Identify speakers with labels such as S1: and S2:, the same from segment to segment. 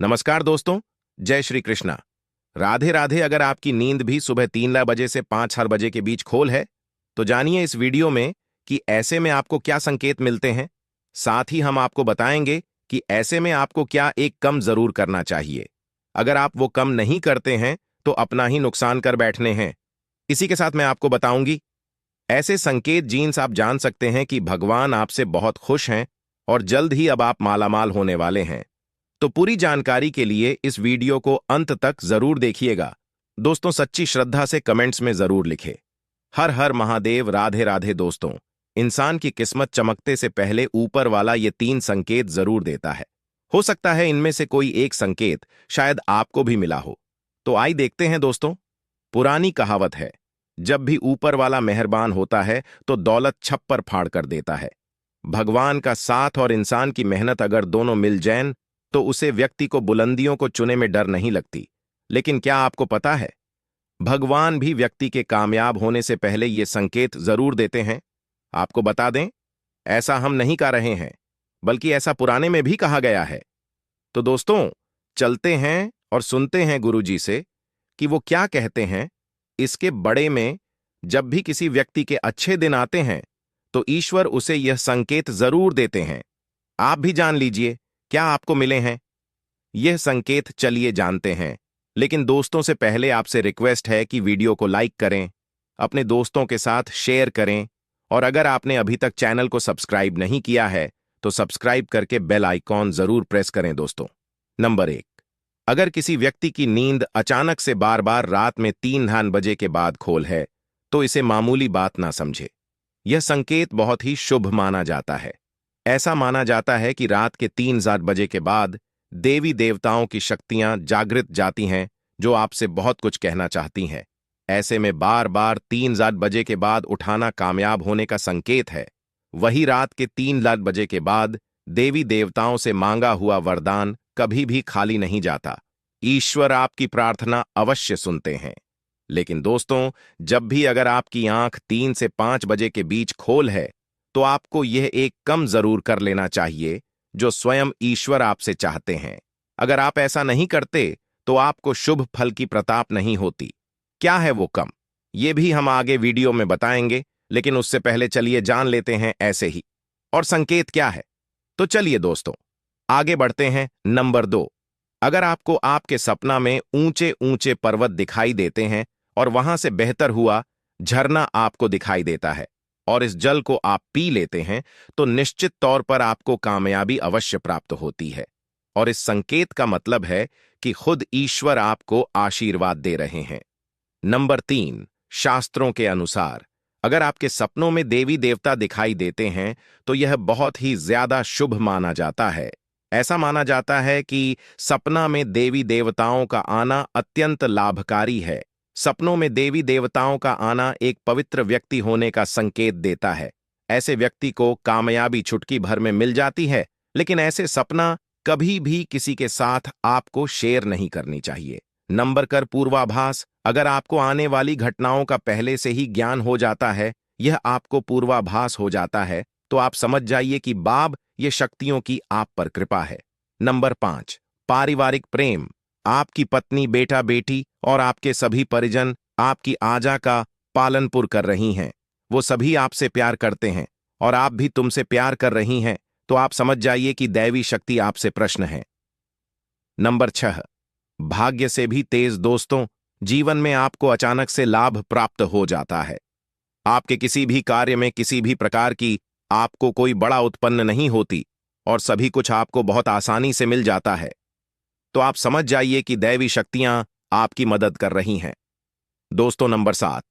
S1: नमस्कार दोस्तों। जय श्री कृष्णा। राधे राधे। अगर आपकी नींद भी सुबह 3 बजे से 5-4 बजे के बीच खोल है तो जानिए इस वीडियो में कि ऐसे में आपको क्या संकेत मिलते हैं। साथ ही हम आपको बताएंगे कि ऐसे में आपको क्या एक कम जरूर करना चाहिए। अगर आप वो कम नहीं करते हैं तो अपना ही नुकसान कर बैठने हैं। इसी के साथ मैं आपको बताऊंगी ऐसे संकेत जीन्स आप जान सकते हैं कि भगवान आपसे बहुत खुश हैं और जल्द ही अब आप मालामाल होने वाले हैं। तो पूरी जानकारी के लिए इस वीडियो को अंत तक जरूर देखिएगा। दोस्तों, सच्ची श्रद्धा से कमेंट्स में जरूर लिखें हर हर महादेव। राधे राधे। दोस्तों, इंसान की किस्मत चमकते से पहले ऊपर वाला ये 3 संकेत जरूर देता है। हो सकता है इनमें से कोई एक संकेत शायद आपको भी मिला हो। तो आइए देखते हैं दोस्तों। पुरानी कहावत है, जब भी ऊपर वाला मेहरबान होता है तो दौलत छप्पर फाड़ कर देता है। भगवान का साथ और इंसान की मेहनत अगर दोनों मिल जाएं तो उसे व्यक्ति को बुलंदियों को चुने में डर नहीं लगती। लेकिन क्या आपको पता है, भगवान भी व्यक्ति के कामयाब होने से पहले ये संकेत जरूर देते हैं। आपको बता दें, ऐसा हम नहीं कह रहे हैं, बल्कि ऐसा पुराने में भी कहा गया है। तो दोस्तों, चलते हैं और सुनते हैं गुरुजी से कि वो क्या कहते हैं। इसके बड़े में जब भी किसी व्यक्ति के अच्छे दिन आते हैं तो ईश्वर उसे यह संकेत जरूर देते हैं। आप भी जान लीजिए क्या आपको मिले हैं यह संकेत। चलिए जानते हैं। लेकिन दोस्तों से पहले आपसे रिक्वेस्ट है कि वीडियो को लाइक करें, अपने दोस्तों के साथ शेयर करें और अगर आपने अभी तक चैनल को सब्सक्राइब नहीं किया है तो सब्सक्राइब करके बेल आइकॉन जरूर प्रेस करें। दोस्तों, नंबर 1, अगर किसी व्यक्ति की नींद अचानक से बार बार रात में 3 बजे के बाद खोल है तो इसे मामूली बात ना समझे। यह संकेत बहुत ही शुभ माना जाता है। ऐसा माना जाता है कि रात के 3 बजे के बाद देवी देवताओं की शक्तियां जागृत जाती हैं जो आपसे बहुत कुछ कहना चाहती हैं। ऐसे में बार बार 3 बजे के बाद उठाना कामयाब होने का संकेत है। वही रात के 3 बजे के बाद देवी देवताओं से मांगा हुआ वरदान कभी भी खाली नहीं जाता। ईश्वर आपकी प्रार्थना अवश्य सुनते हैं। लेकिन दोस्तों, जब भी अगर आपकी आंख 3 से 5 बजे के बीच खोल है तो आपको यह एक कम जरूर कर लेना चाहिए जो स्वयं ईश्वर आपसे चाहते हैं। अगर आप ऐसा नहीं करते तो आपको शुभ फल की प्रताप नहीं होती। क्या है वो कम, ये भी हम आगे वीडियो में बताएंगे, लेकिन उससे पहले चलिए जान लेते हैं ऐसे ही और संकेत क्या है। तो चलिए दोस्तों, आगे बढ़ते हैं। नंबर 2, अगर आपको आपके सपना में ऊंचे ऊंचे पर्वत दिखाई देते हैं और वहां से बेहतर हुआ झरना आपको दिखाई देता है और इस जल को आप पी लेते हैं तो निश्चित तौर पर आपको कामयाबी अवश्य प्राप्त होती है। और इस संकेत का मतलब है कि खुद ईश्वर आपको आशीर्वाद दे रहे हैं। नंबर 3, शास्त्रों के अनुसार अगर आपके सपनों में देवी देवता दिखाई देते हैं तो यह बहुत ही ज्यादा शुभ माना जाता है। ऐसा माना जाता है कि सपना में देवी देवताओं का आना अत्यंत लाभकारी है। सपनों में देवी देवताओं का आना एक पवित्र व्यक्ति होने का संकेत देता है। ऐसे व्यक्ति को कामयाबी चुटकी भर में मिल जाती है, लेकिन ऐसे सपना कभी भी किसी के साथ आपको शेयर नहीं करनी चाहिए। नंबर कर पूर्वाभास, अगर आपको आने वाली घटनाओं का पहले से ही ज्ञान हो जाता है, यह आपको पूर्वाभास हो जाता है, तो आप समझ जाइए कि बाब ये शक्तियों की आप पर कृपा है। नंबर 5, पारिवारिक प्रेम, आपकी पत्नी, बेटा बेटी और आपके सभी परिजन आपकी आज्ञा का पालनपुर कर रही हैं। वो सभी आपसे प्यार करते हैं और आप भी तुमसे प्यार कर रही हैं, तो आप समझ जाइए कि दैवी शक्ति आपसे प्रसन्न है। नंबर 6, भाग्य से भी तेज। दोस्तों, जीवन में आपको अचानक से लाभ प्राप्त हो जाता है। आपके किसी भी कार्य में किसी भी प्रकार की आपको कोई बड़ा उत्पन्न नहीं होती और सभी कुछ आपको बहुत आसानी से मिल जाता है, तो आप समझ जाइए कि दैवी शक्तियां आपकी मदद कर रही हैं। दोस्तों, नंबर 7,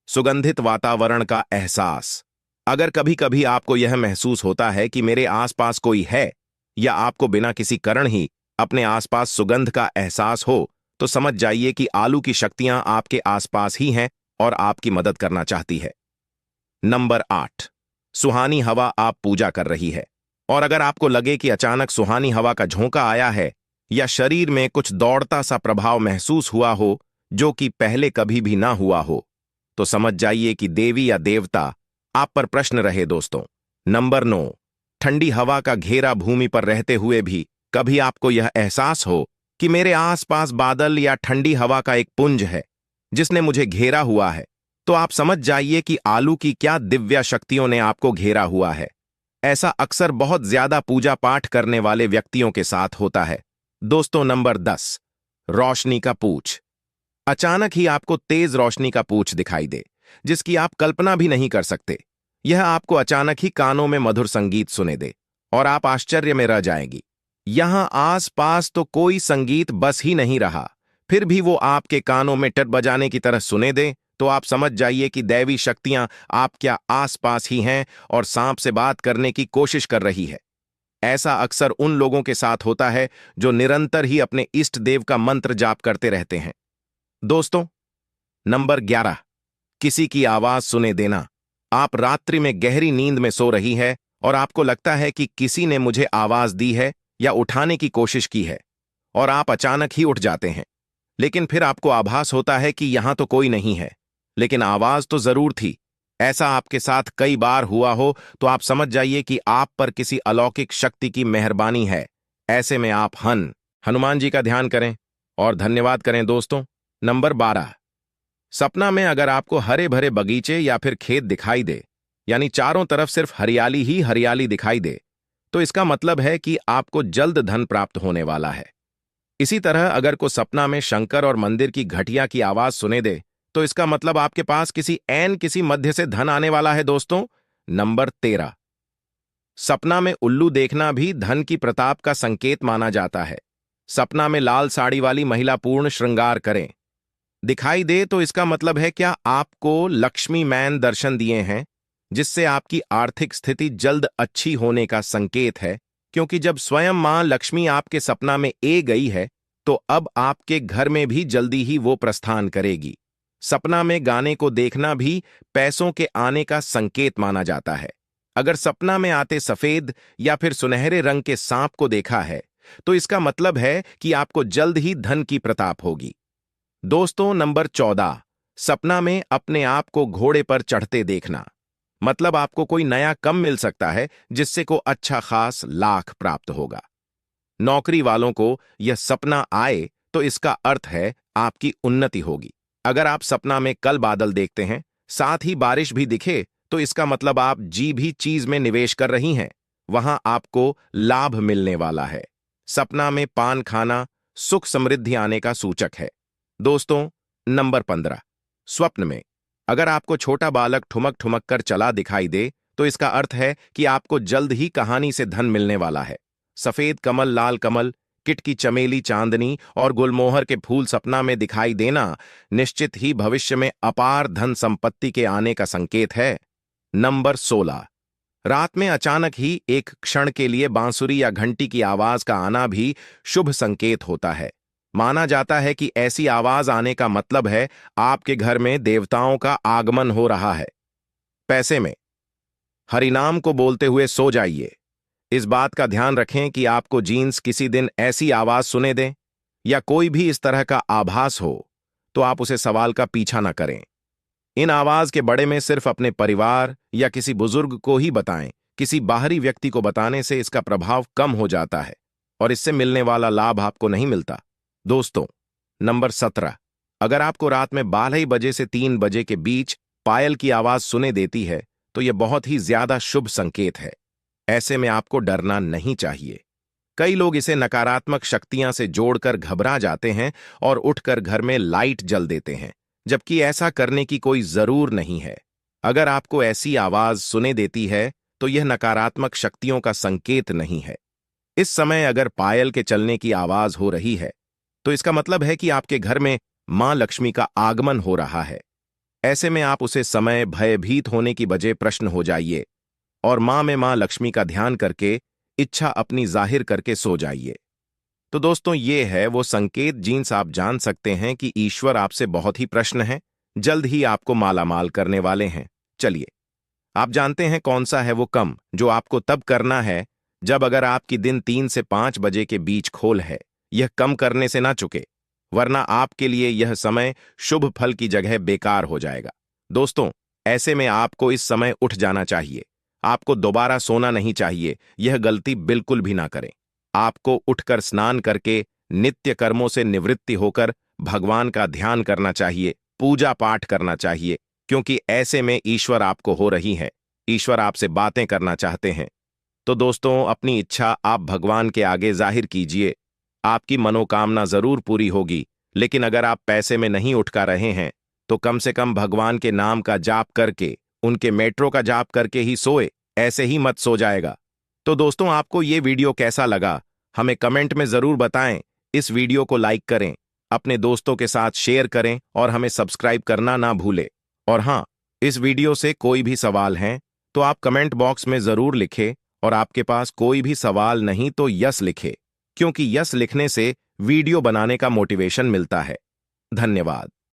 S1: सुगंधित वातावरण का एहसास। अगर कभी कभी आपको यह महसूस होता है कि मेरे आसपास कोई है या आपको बिना किसी कारण ही अपने आसपास सुगंध का एहसास हो, तो समझ जाइए कि आलू की शक्तियां आपके आसपास ही हैं और आपकी मदद करना चाहती है। नंबर 8, सुहानी हवा आप पूजा कर रही है और अगर आपको लगे कि अचानक सुहानी हवा का झोंका आया है या शरीर में कुछ दौड़ता सा प्रभाव महसूस हुआ हो जो कि पहले कभी भी ना हुआ हो, तो समझ जाइए कि देवी या देवता आप पर प्रश्न रहे। दोस्तों, नंबर 9, ठंडी हवा का घेरा भूमि पर रहते हुए भी कभी आपको यह एहसास हो कि मेरे आसपास बादल या ठंडी हवा का एक पुंज है जिसने मुझे घेरा हुआ है, तो आप समझ जाइए कि आलू की क्या दिव्य शक्तियों ने आपको घेरा हुआ है। ऐसा अक्सर बहुत ज्यादा पूजा पाठ करने वाले व्यक्तियों के साथ होता है। दोस्तों, नंबर 10, रोशनी का पूछ। अचानक ही आपको तेज रोशनी का पूछ दिखाई दे, जिसकी आप कल्पना भी नहीं कर सकते। यह आपको अचानक ही कानों में मधुर संगीत सुने दे और आप आश्चर्य में रह जाएंगी। यहां आस-पास तो कोई संगीत बस ही नहीं रहा, फिर भी वो आपके कानों में टट बजाने की तरह सुने दे, तो आप समझ जाइए कि दैवी शक्तियां आपके आस-पास ही हैं और सांप से बात करने की कोशिश कर रही है। ऐसा अक्सर उन लोगों के साथ होता है जो निरंतर ही अपने इष्ट देव का मंत्र जाप करते रहते हैं। दोस्तों, नंबर 11, किसी की आवाज सुने देना। आप रात्रि में गहरी नींद में सो रही है और आपको लगता है कि किसी ने मुझे आवाज दी है या उठाने की कोशिश की है, और आप अचानक ही उठ जाते हैं। लेकिन फिर आपको आभास होता है कि यहां तो कोई नहीं है, लेकिन आवाज तो जरूर थी। ऐसा आपके साथ कई बार हुआ हो तो आप समझ जाइए कि आप पर किसी अलौकिक शक्ति की मेहरबानी है। ऐसे में आप हनुमान जी का ध्यान करें और धन्यवाद करें। दोस्तों, नंबर 12, सपना में अगर आपको हरे भरे बगीचे या फिर खेत दिखाई दे, यानी चारों तरफ सिर्फ हरियाली ही हरियाली दिखाई दे, तो इसका मतलब है कि आपको जल्द धन प्राप्त होने वाला है। इसी तरह अगर को सपना में शंकर और मंदिर की घटिया की आवाज सुने दे, तो इसका मतलब आपके पास किसी मध्य से धन आने वाला है। दोस्तों, नंबर 13, सपना में उल्लू देखना भी धन की प्रताप का संकेत माना जाता है। सपना में लाल साड़ी वाली महिला पूर्ण श्रृंगार करें दिखाई दे, तो इसका मतलब है क्या आपको लक्ष्मी मैन दर्शन दिए हैं, जिससे आपकी आर्थिक स्थिति जल्द अच्छी होने का संकेत है, क्योंकि जब स्वयं मां लक्ष्मी आपके सपना में गई है, तो अब आपके घर में भी जल्दी ही वो प्रस्थान करेगी। सपना में गाने को देखना भी पैसों के आने का संकेत माना जाता है। अगर सपना में आते सफेद या फिर सुनहरे रंग के सांप को देखा है, तो इसका मतलब है कि आपको जल्द ही धन की प्रताप होगी। दोस्तों, नंबर 14, सपना में अपने आप को घोड़े पर चढ़ते देखना। मतलब आपको कोई नया काम मिल सकता है जिससे को अच्छा खास लाख प्राप्त होगा। नौकरी वालों को यह सपना आए तो इसका अर्थ है आपकी उन्नति होगी। अगर आप सपना में कल बादल देखते हैं, साथ ही बारिश भी दिखे, तो इसका मतलब आप भी चीज में निवेश कर रही हैं, वहां आपको लाभ मिलने वाला है। सपना में पान खाना सुख समृद्धि आने का सूचक है। दोस्तों, नंबर 15, स्वप्न में अगर आपको छोटा बालक ठुमक ठुमक कर चला दिखाई दे, तो इसका अर्थ है कि आपको जल्द ही कहानी से धन मिलने वाला है। सफेद कमल, लाल कमल, किटकी, चमेली, चांदनी और गुलमोहर के फूल सपना में दिखाई देना निश्चित ही भविष्य में अपार धन संपत्ति के आने का संकेत है। नंबर 16, रात में अचानक ही एक क्षण के लिए बांसुरी या घंटी की आवाज का आना भी शुभ संकेत होता है। माना जाता है कि ऐसी आवाज आने का मतलब है आपके घर में देवताओं का आगमन हो रहा है। पैसे में हरिनाम को बोलते हुए सो जाइए। इस बात का ध्यान रखें कि आपको जीन्स किसी दिन ऐसी आवाज सुने दें या कोई भी इस तरह का आभास हो, तो आप उसे सवाल का पीछा न करें। इन आवाज के बड़े में सिर्फ अपने परिवार या किसी बुजुर्ग को ही बताएं। किसी बाहरी व्यक्ति को बताने से इसका प्रभाव कम हो जाता है और इससे मिलने वाला लाभ आपको नहीं मिलता। दोस्तों, नंबर 17, अगर आपको रात में 12 बजे से 3 बजे के बीच पायल की आवाज सुने देती है, तो यह बहुत ही ज्यादा शुभ संकेत है। ऐसे में आपको डरना नहीं चाहिए। कई लोग इसे नकारात्मक शक्तियां से जोड़कर घबरा जाते हैं और उठकर घर में लाइट जल देते हैं, जबकि ऐसा करने की कोई जरूर नहीं है। अगर आपको ऐसी आवाज सुने देती है, तो यह नकारात्मक शक्तियों का संकेत नहीं है। इस समय अगर पायल के चलने की आवाज हो रही है, तो इसका मतलब है कि आपके घर में मां लक्ष्मी का आगमन हो रहा है। ऐसे में आप उसे समय भयभीत होने की बजाय प्रश्न हो जाइए और मां लक्ष्मी का ध्यान करके इच्छा अपनी जाहिर करके सो जाइए। तो दोस्तों, ये है वो संकेत जिनसे आप जान सकते हैं कि ईश्वर आपसे बहुत ही प्रसन्न है, जल्द ही आपको मालामाल करने वाले हैं। चलिए, आप जानते हैं कौन सा है वो काम जो आपको तब करना है जब अगर आपकी दिन 3 से 5 बजे के बीच खोल है। यह कम करने से ना चुके, वरना आपके लिए यह समय शुभ फल की जगह बेकार हो जाएगा। दोस्तों, ऐसे में आपको इस समय उठ जाना चाहिए। आपको दोबारा सोना नहीं चाहिए। यह गलती बिल्कुल भी ना करें। आपको उठकर स्नान करके नित्य कर्मों से निवृत्ति होकर भगवान का ध्यान करना चाहिए, पूजा पाठ करना चाहिए, क्योंकि ऐसे में ईश्वर आपको हो रही है, ईश्वर आपसे बातें करना चाहते हैं। तो दोस्तों, अपनी इच्छा आप भगवान के आगे जाहिर कीजिए, आपकी मनोकामना जरूर पूरी होगी। लेकिन अगर आप पैसे में नहीं उठका रहे हैं तो कम से कम भगवान के नाम का जाप करके, उनके मेट्रो का जाप करके ही सोए, ऐसे ही मत सो जाएगा। तो दोस्तों, आपको ये वीडियो कैसा लगा हमें कमेंट में जरूर बताएं। इस वीडियो को लाइक करें, अपने दोस्तों के साथ शेयर करें और हमें सब्सक्राइब करना ना भूलें। और हाँ, इस वीडियो से कोई भी सवाल हैं तो आप कमेंट बॉक्स में जरूर लिखें, और आपके पास कोई भी सवाल नहीं तो यस लिखे, क्योंकि यस लिखने से वीडियो बनाने का मोटिवेशन मिलता है। धन्यवाद।